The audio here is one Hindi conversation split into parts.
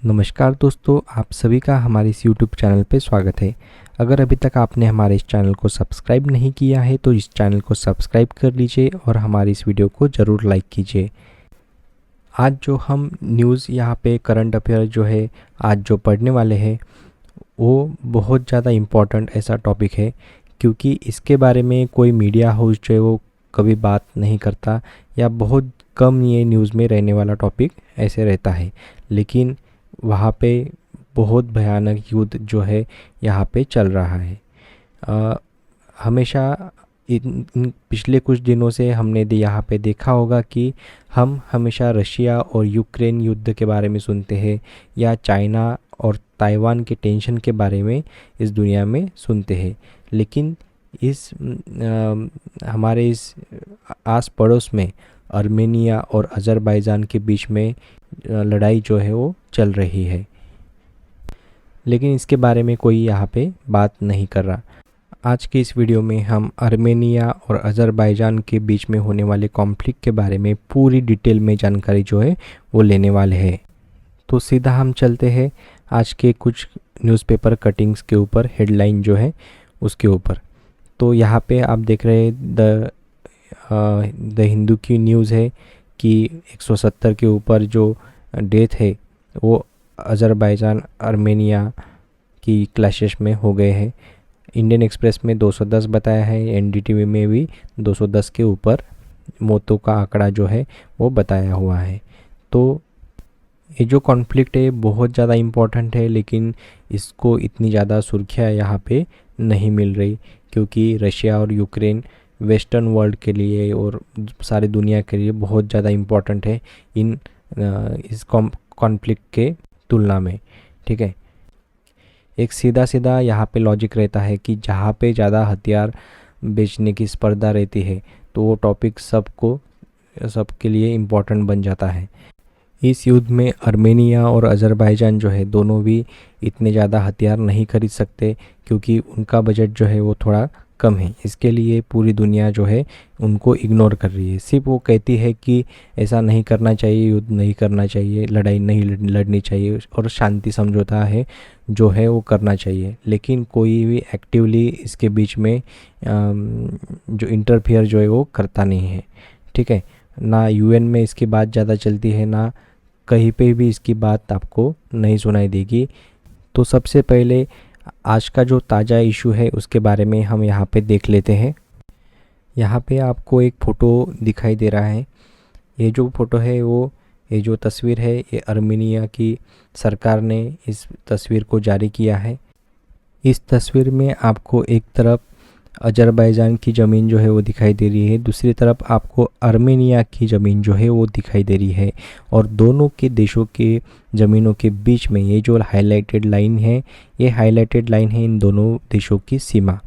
नमस्कार दोस्तों, आप सभी का हमारे इस YouTube चैनल पे स्वागत है। अगर अभी तक आपने हमारे इस चैनल को सब्सक्राइब नहीं किया है तो इस चैनल को सब्सक्राइब कर लीजिए और हमारी इस वीडियो को ज़रूर लाइक कीजिए। आज जो हम न्यूज़ यहाँ पे करंट अफेयर जो है आज जो पढ़ने वाले हैं वो बहुत ज़्यादा इम्पोर्टेंट ऐसा टॉपिक है, क्योंकि इसके बारे में कोई मीडिया हाउस जो है वो कभी बात नहीं करता या बहुत कम ये न्यूज़ में रहने वाला टॉपिक ऐसे रहता है। लेकिन वहाँ पे बहुत भयानक युद्ध जो है यहाँ पे चल रहा है। हमेशा इन पिछले कुछ दिनों से हमने यहाँ पे देखा होगा कि हम हमेशा रशिया और यूक्रेन युद्ध के बारे में सुनते हैं या चाइना और ताइवान के टेंशन के बारे में इस दुनिया में सुनते हैं। लेकिन हमारे इस आस पड़ोस में आर्मेनिया और अज़रबैजान के बीच में लड़ाई जो है वो चल रही है, लेकिन इसके बारे में कोई यहाँ पे बात नहीं कर रहा। आज की इस वीडियो में हम आर्मेनिया और अज़रबैजान के बीच में होने वाले कॉन्फ्लिक्ट के बारे में पूरी डिटेल में जानकारी जो है वो लेने वाले हैं। तो सीधा हम चलते हैं आज के कुछ न्यूज़पेपर कटिंग्स के ऊपर, हेडलाइन जो है उसके ऊपर। तो यहाँ पे आप देख रहे हैं द हिंदू की न्यूज़ है कि 170 के ऊपर जो डेथ है वो अज़रबैजान आर्मेनिया की क्लैशेस में हो गए हैं। इंडियन एक्सप्रेस में 210 बताया है, एनडीटीवी में भी 210 के ऊपर मौतों का आंकड़ा जो है वो बताया हुआ है। तो ये जो कॉन्फ्लिक्ट है बहुत ज़्यादा इम्पोर्टेंट है, लेकिन इसको इतनी ज़्यादा सुर्खियाँ यहाँ पे नहीं मिल रही, क्योंकि रशिया और यूक्रेन वेस्टर्न वर्ल्ड के लिए और सारी दुनिया के लिए बहुत ज़्यादा इम्पोर्टेंट है इस कॉन्फ्लिक्ट के तुलना में। ठीक है, एक सीधा सीधा यहाँ पे लॉजिक रहता है कि जहाँ पे ज़्यादा हथियार बेचने की स्पर्धा रहती है तो वो टॉपिक सबके लिए इम्पोर्टेंट बन जाता है। इस युद्ध में आर्मेनिया और अज़रबैजान जो है दोनों भी इतने ज़्यादा हथियार नहीं खरीद सकते, क्योंकि उनका बजट जो है वो थोड़ा कम है। इसके लिए पूरी दुनिया जो है उनको इग्नोर कर रही है। सिर्फ वो कहती है कि ऐसा नहीं करना चाहिए, युद्ध नहीं करना चाहिए, लड़ाई नहीं लड़नी चाहिए और शांति समझौता है जो है वो करना चाहिए। लेकिन कोई भी एक्टिवली इसके बीच में जो इंटरफियर जो है वो करता नहीं है। ठीक है, ना यूएन में इसकी बात ज़्यादा चलती है, ना कहीं पे भी इसकी बात आपको नहीं सुनाई देगी। तो सबसे पहले आज का जो ताज़ा इशू है उसके बारे में हम यहाँ पे देख लेते हैं। यहाँ पे आपको एक फ़ोटो दिखाई दे रहा है। ये जो फ़ोटो है ये जो तस्वीर है ये आर्मेनिया की सरकार ने इस तस्वीर को जारी किया है। इस तस्वीर में आपको एक तरफ अज़रबैजान की ज़मीन जो है वो दिखाई दे रही है, दूसरी तरफ आपको आर्मेनिया की ज़मीन जो है वो दिखाई दे रही है, और दोनों के देशों के ज़मीनों के बीच में ये जो हाईलाइटेड लाइन है ये हाईलाइटेड लाइन है इन दोनों देशों की सीमा।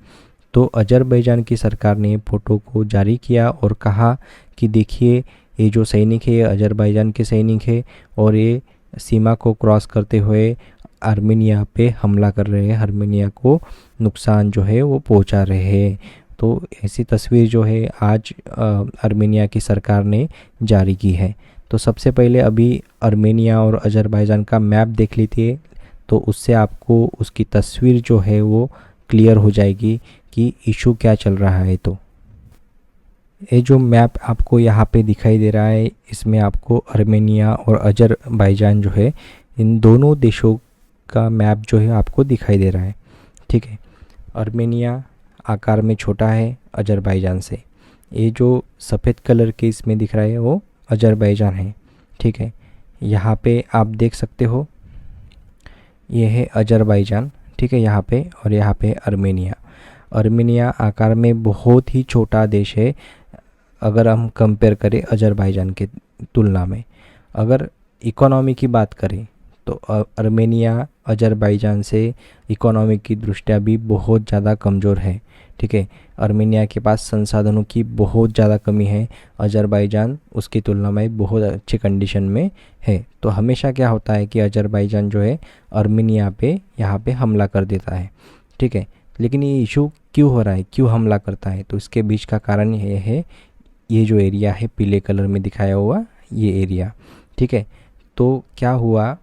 तो अज़रबैजान की सरकार ने फ़ोटो को जारी किया और कहा कि देखिए ये जो सैनिक है ये अज़रबैजान के सैनिक है और ये सीमा को क्रॉस करते हुए आर्मेनिया पे हमला कर रहे हैं, आर्मेनिया को नुकसान जो है वो पहुंचा रहे हैं। तो ऐसी तस्वीर जो है आज आर्मेनिया की सरकार ने जारी की है। तो सबसे पहले अभी आर्मेनिया और अज़रबैजान का मैप देख लीजिए, तो उससे आपको उसकी तस्वीर जो है वो क्लियर हो जाएगी कि इशू क्या चल रहा है। तो ये जो मैप आपको यहाँ पे दिखाई दे रहा है इसमें आपको आर्मेनिया और अज़रबैजान जो है इन दोनों देशों का मैप जो है आपको दिखाई दे रहा है। ठीक है, आर्मेनिया आकार में छोटा है अज़रबैजान से। ये जो सफ़ेद कलर के इसमें दिख रहा है वो अज़रबैजान है। ठीक है, यहाँ पे आप देख सकते हो ये है अज़रबैजान। ठीक है, यहाँ पे और यहाँ पे आर्मेनिया। आर्मेनिया आकार में बहुत ही छोटा देश है अगर हम कंपेयर करें अज़रबैजान के तुलना में। अगर इकोनॉमी की बात करें तो आर्मेनिया अज़रबैजान से इकोनॉमी की दृष्टिया भी बहुत ज़्यादा कमज़ोर है। ठीक है, आर्मेनिया के पास संसाधनों की बहुत ज़्यादा कमी है, अज़रबैजान उसकी तुलना में बहुत अच्छी कंडीशन में है। तो हमेशा क्या होता है कि अज़रबैजान जो है आर्मेनिया पे यहाँ पे हमला कर देता है। ठीक है, लेकिन ये इशू क्यों हो रहा है, क्यों हमला करता है? तो इसके बीच का कारण ये है, ये जो एरिया है पीले कलर में दिखाया हुआ ये एरिया। ठीक है, तो क्या हुआ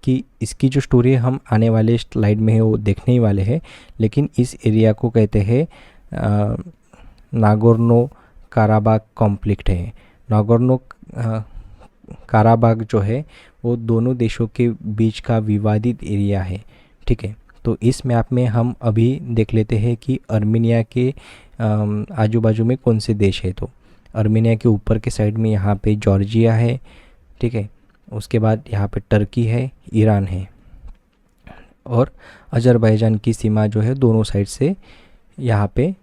कि इसकी जो स्टोरी है हम आने वाले स्लाइड में है वो देखने ही वाले हैं। लेकिन इस एरिया को कहते हैं नागोर्नो काराबाग कॉन्फ्लिक्ट है। नागोर्नो काराबाग जो है वो दोनों देशों के बीच का विवादित एरिया है, ठीक है। तो इस मैप में हम अभी देख लेते हैं कि अर्मेनिया के आजू बाजू में कौन से देश है। तो अर्मेनिया के ऊपर के साइड में यहाँ पे जॉर्जिया है, ठीक है। उसके बाद यहाँ पे टर्की है, ईरान है, और अजरबैजान की सीमा जो है दोनों साइड से यहाँ पे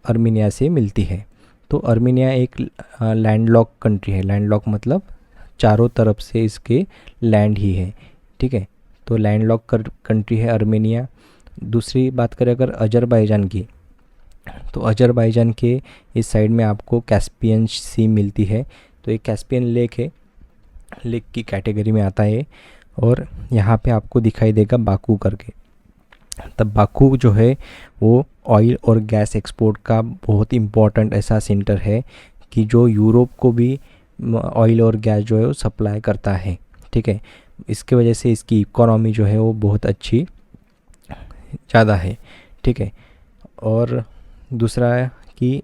अर्मेनिया से मिलती है। तो अर्मेनिया एक लैंडलॉक कंट्री है। लैंडलॉक मतलब चारों तरफ से इसके लैंड ही है, ठीक है। तो लैंडलॉक कंट्री है अर्मेनिया। दूसरी बात करें अगर अजरबैजान की, तो अजरबैजान के इस साइड में आपको कैस्पियन सी मिलती है। तो एक कैस्पियन लेक है, लेक की कैटेगरी में आता है। और यहाँ पे आपको दिखाई देगा बाकू करके। तब बाकू जो है वो ऑयल और गैस एक्सपोर्ट का बहुत इम्पोर्टेंट ऐसा सेंटर है कि जो यूरोप को भी ऑयल और गैस जो है वो सप्लाई करता है, ठीक है। इसके वजह से इसकी इकोनॉमी जो है वो बहुत अच्छी ज़्यादा है, ठीक है। और दूसरा है कि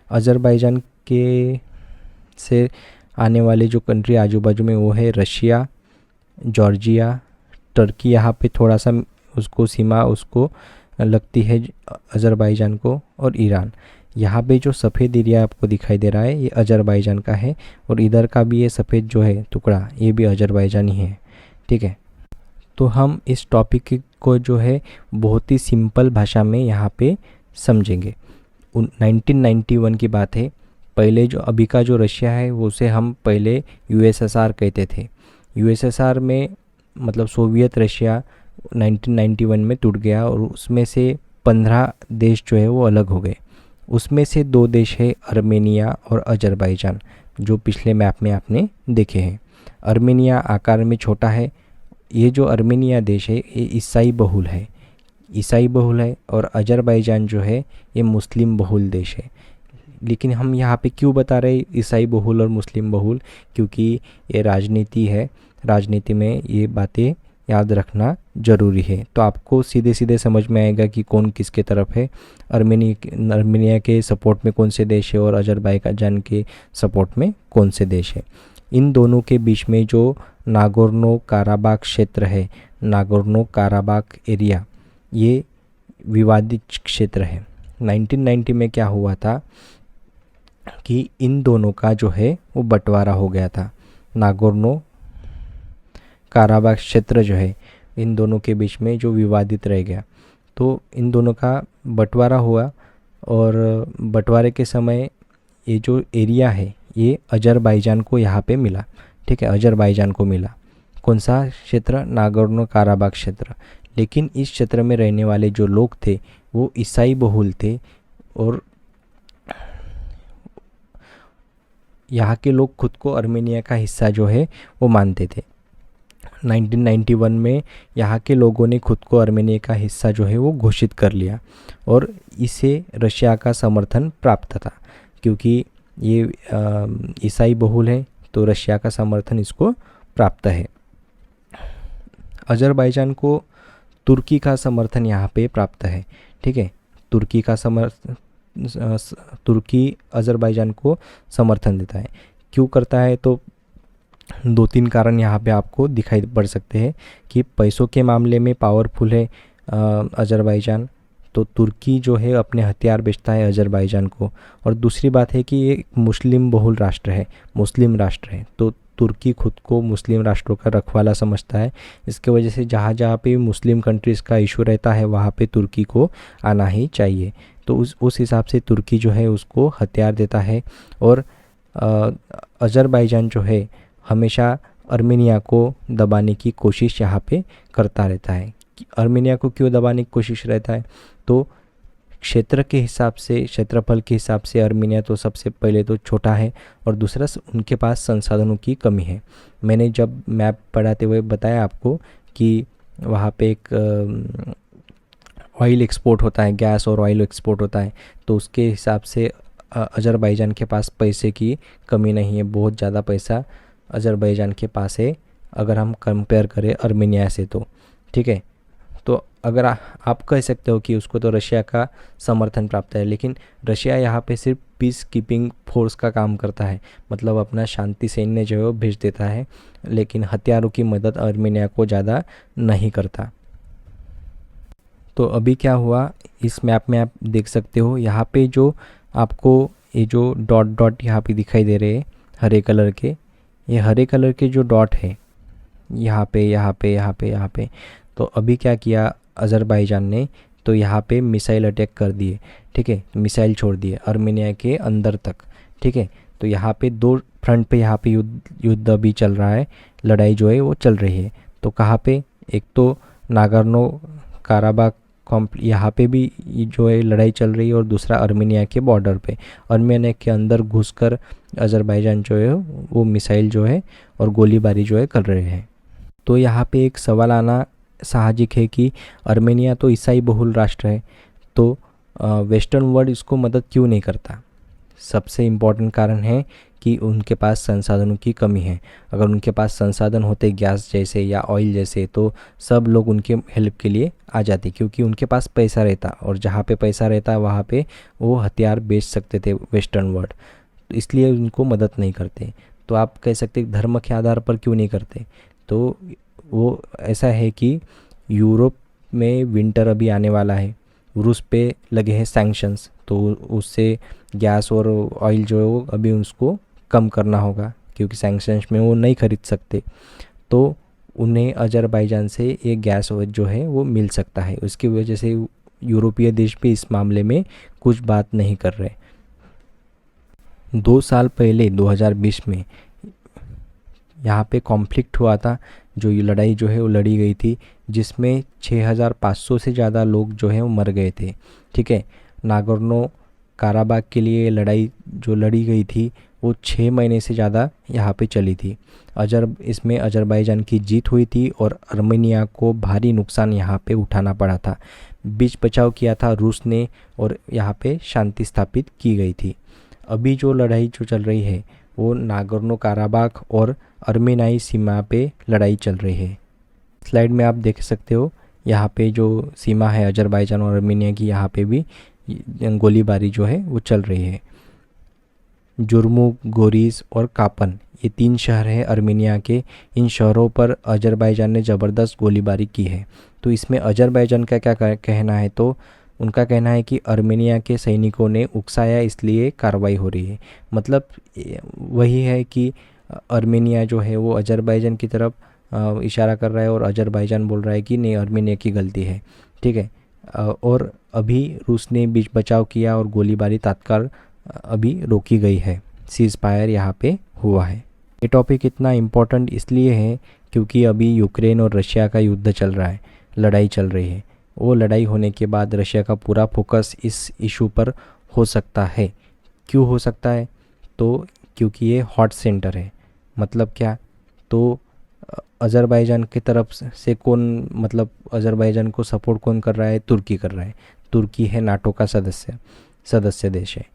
अजरबैजान के से आने वाले जो कंट्री आजू बाजू में वो है रशिया, जॉर्जिया, टर्की। यहाँ पे थोड़ा सा उसको सीमा उसको लगती है अजरबैजान को, और ईरान। यहाँ पे जो सफ़ेद एरिया आपको दिखाई दे रहा है ये अजरबैजान का है, और इधर का भी ये सफ़ेद जो है टुकड़ा ये भी अजरबैजान ही है, ठीक है। तो हम इस टॉपिक को जो है बहुत ही सिंपल भाषा में यहाँ पे समझेंगे। 1991 की बात है। पहले जो अभी का जो रशिया है वो उसे हम पहले यूएसएसआर कहते थे। यूएसएसआर में मतलब सोवियत रशिया 1991 में टूट गया, और उसमें से 15 देश जो है वो अलग हो गए। उसमें से 2 देश है अर्मेनिया और अजरबैजान, जो पिछले मैप में आपने देखे हैं। अर्मेनिया आकार में छोटा है। ये जो अर्मेनिया देश है ये ईसाई बहुल है, ईसाई बहुल है। और अजरबैजान जो है ये मुस्लिम बहुल देश है। लेकिन हम यहाँ पे क्यों बता रहे ईसाई बहुल और मुस्लिम बहुल, क्योंकि ये राजनीति है। राजनीति में ये बातें याद रखना ज़रूरी है। तो आपको सीधे सीधे समझ में आएगा कि कौन किसके तरफ है। अर्मेनिया के सपोर्ट में कौन से देश है और अजरबैजान के सपोर्ट में कौन से देश है। इन दोनों के बीच में जो नागोर्नो काराबाग क्षेत्र है, नागोर्नो काराबाग एरिया, ये विवादित क्षेत्र है। 1990 में क्या हुआ था कि इन दोनों का जो है वो बंटवारा हो गया था। नागोर्नो काराबाग क्षेत्र जो है इन दोनों के बीच में जो विवादित रह गया, तो इन दोनों का बंटवारा हुआ। और बंटवारे के समय ये जो एरिया है ये अजरबैजान को यहाँ पे मिला, ठीक है। अजरबैजान को मिला कौन सा क्षेत्र, नागोर्नो काराबाग क्षेत्र। लेकिन इस क्षेत्र में रहने वाले जो लोग थे वो ईसाई बहुल थे, और यहाँ के लोग खुद को अर्मेनिया का हिस्सा जो है वो मानते थे। 1991 में यहाँ के लोगों ने खुद को अर्मेनिया का हिस्सा जो है वो घोषित कर लिया, और इसे रशिया का समर्थन प्राप्त था। क्योंकि ये ईसाई बहुल है तो रशिया का समर्थन इसको प्राप्त है। अजरबैजान को तुर्की का समर्थन यहाँ पे प्राप्त है, ठीक है। तुर्की अजरबैजान को समर्थन देता है। क्यों करता है, तो 2-3 कारण यहाँ पे आपको दिखाई पड़ सकते हैं कि पैसों के मामले में पावरफुल है अजरबैजान, तो तुर्की जो है अपने हथियार बेचता है अजरबैजान को। और दूसरी बात है कि ये एक मुस्लिम बहुल राष्ट्र है, मुस्लिम राष्ट्र है, तो तुर्की खुद को मुस्लिम राष्ट्रों का रखवाला समझता है। इसके वजह से जहाँ जहाँ पे मुस्लिम कंट्रीज़ का इशू रहता है वहाँ पे तुर्की को आना ही चाहिए। तो उस हिसाब से तुर्की जो है उसको हथियार देता है। और अजरबैजान जो है हमेशा अर्मेनिया को दबाने की कोशिश यहाँ पे करता रहता है। अर्मेनिया को क्यों दबाने की कोशिश रहता है, तो क्षेत्र के हिसाब से, क्षेत्रफल के हिसाब से अर्मेनिया तो सबसे पहले तो छोटा है, और दूसरा उनके पास संसाधनों की कमी है। मैंने जब मैप पढ़ाते हुए बताया आपको कि वहाँ पे एक ऑयल एक्सपोर्ट होता है, गैस और ऑयल एक्सपोर्ट होता है, तो उसके हिसाब से अजरबैजान के पास पैसे की कमी नहीं है। बहुत ज़्यादा पैसा अजरबैजान के पास है अगर हम कंपेयर करें आर्मेनिया से तो, ठीक है। तो अगर आप कह सकते हो कि उसको तो रशिया का समर्थन प्राप्त है, लेकिन रशिया यहाँ पे सिर्फ पीस कीपिंग फोर्स का काम करता है, मतलब अपना शांति सैन्य जो है वो भेज देता है, लेकिन हथियारों की मदद आर्मेनिया को ज़्यादा नहीं करता। तो अभी क्या हुआ, इस मैप में आप देख सकते हो, यहाँ पे जो आपको ये जो डॉट डॉट यहाँ पे दिखाई दे रहे हैं हरे कलर के, ये हरे कलर के जो डॉट है यहाँ पे यहाँ पे यहाँ पे यहाँ पे, तो अभी क्या किया अज़रबैजान ने, तो यहाँ पे मिसाइल अटैक कर दिए, ठीक है, मिसाइल छोड़ दिए आर्मेनिया के अंदर तक, ठीक है। तो यहाँ पे दो फ्रंट पे यहाँ पे युद्ध अभी चल रहा है, लड़ाई जो है वो चल रही है। तो कहाँ पे, एक तो नागोर्नो काराबाख यहाँ पे भी जो है लड़ाई चल रही है, और दूसरा आर्मेनिया के बॉर्डर पे, आर्मेनिया के अंदर घुसकर अज़रबैजान जो है वो मिसाइल जो है और गोलीबारी जो है कर रहे हैं। तो यहाँ पे एक सवाल आना साहजिक है कि आर्मेनिया तो ईसाई बहुल राष्ट्र है, तो वेस्टर्न वर्ल्ड इसको मदद क्यों नहीं करता। सबसे इम्पोर्टेंट कारण है कि उनके पास संसाधनों की कमी है। अगर उनके पास संसाधन होते गैस जैसे या ऑयल जैसे, तो सब लोग उनके हेल्प के लिए आ जाते, क्योंकि उनके पास पैसा रहता, और जहाँ पे पैसा रहता वहाँ पे वो हथियार बेच सकते थे वेस्टर्न वर्ल्ड, तो इसलिए उनको मदद नहीं करते। तो आप कह सकते धर्म के आधार पर क्यों नहीं करते, तो वो ऐसा है कि यूरोप में विंटर अभी आने वाला है, रूस पे लगे हैं सैंक्शंस, तो उससे गैस और ऑयल जो है वो अभी उसको कम करना होगा, क्योंकि सैंक्शंस में वो नहीं खरीद सकते। तो उन्हें अज़रबैजान से ये गैस जो है वो मिल सकता है, उसकी वजह से यूरोपीय देश भी इस मामले में कुछ बात नहीं कर रहे। 2 साल पहले 2020 में यहाँ पे कॉन्फ्लिक्ट हुआ था, जो ये लड़ाई जो है वो लड़ी गई थी, जिसमें 6500 से ज़्यादा लोग जो है वो मर गए थे, ठीक है। नागोर्नो काराबाख के लिए लड़ाई जो लड़ी गई थी वो 6 महीने से ज़्यादा यहाँ पे चली थी। इसमें अज़रबैजान की जीत हुई थी, और आर्मेनिया को भारी नुकसान यहाँ पे उठाना पड़ा था। बीच बचाव किया था रूस ने, और यहाँ पे शांति स्थापित की गई थी। अभी जो लड़ाई जो चल रही है वो नागोर्नो काराबाख और आर्मेनियाई सीमा पे लड़ाई चल रही है। स्लाइड में आप देख सकते हो, यहाँ पे जो सीमा है अज़रबैजान और आर्मेनिया की, यहाँ पे भी गोलीबारी जो है वो चल रही है। जुर्मुक, गोरीस और कापन, ये 3 शहर हैं आर्मेनिया के। इन शहरों पर अज़रबैजान ने ज़बरदस्त गोलीबारी की है। तो इसमें अज़रबैजान का क्या कहना है, तो उनका कहना है कि आर्मेनिया के सैनिकों ने उकसाया, इसलिए कार्रवाई हो रही है। मतलब वही है कि आर्मेनिया जो है वो अज़रबैजान की तरफ इशारा कर रहा है, और अज़रबैजान बोल रहा है कि नहीं, आर्मेनिया की गलती है, ठीक है। और अभी रूस ने बीच बचाव किया, और गोलीबारी तत्काल अभी रोकी गई है, सीज़ फायर यहाँ पे हुआ है। ये टॉपिक इतना इम्पोर्टेंट इसलिए है क्योंकि अभी यूक्रेन और रशिया का युद्ध चल रहा है, लड़ाई चल रही है। वो लड़ाई होने के बाद रशिया का पूरा फोकस इस इशू पर हो सकता है। क्यों हो सकता है, तो क्योंकि ये हॉट सेंटर है। मतलब क्या, तो अज़रबैजान की तरफ से कौन, मतलब अज़रबैजान को सपोर्ट कौन कर रहा है, तुर्की कर रहा है। तुर्की है नाटो का सदस्य देश है,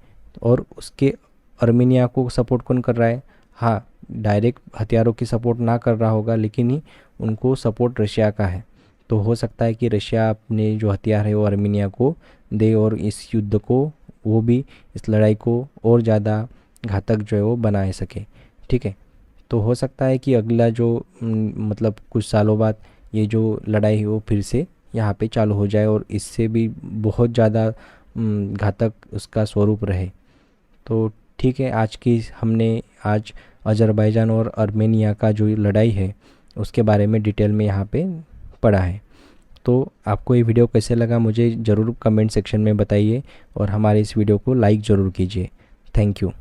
और उसके आर्मेनिया को सपोर्ट कौन कर रहा है। हाँ, डायरेक्ट हथियारों की सपोर्ट ना कर रहा होगा, लेकिन ही उनको सपोर्ट रशिया का है। तो हो सकता है कि रशिया अपने जो हथियार है वो आर्मेनिया को दे, और इस युद्ध को, वो भी इस लड़ाई को और ज़्यादा घातक जो है वो बना सके, ठीक है। तो हो सकता है कि अगला जो मतलब कुछ सालों बाद ये जो लड़ाई है वो फिर से यहाँ पे चालू हो जाए, और इससे भी बहुत ज़्यादा घातक उसका स्वरूप रहे। तो ठीक है, आज अज़रबैजान और आर्मेनिया का जो लड़ाई है उसके बारे में डिटेल में यहाँ पे पढ़ा है। तो आपको ये वीडियो कैसे लगा मुझे ज़रूर कमेंट सेक्शन में बताइए, और हमारे इस वीडियो को लाइक ज़रूर कीजिए। Thank you.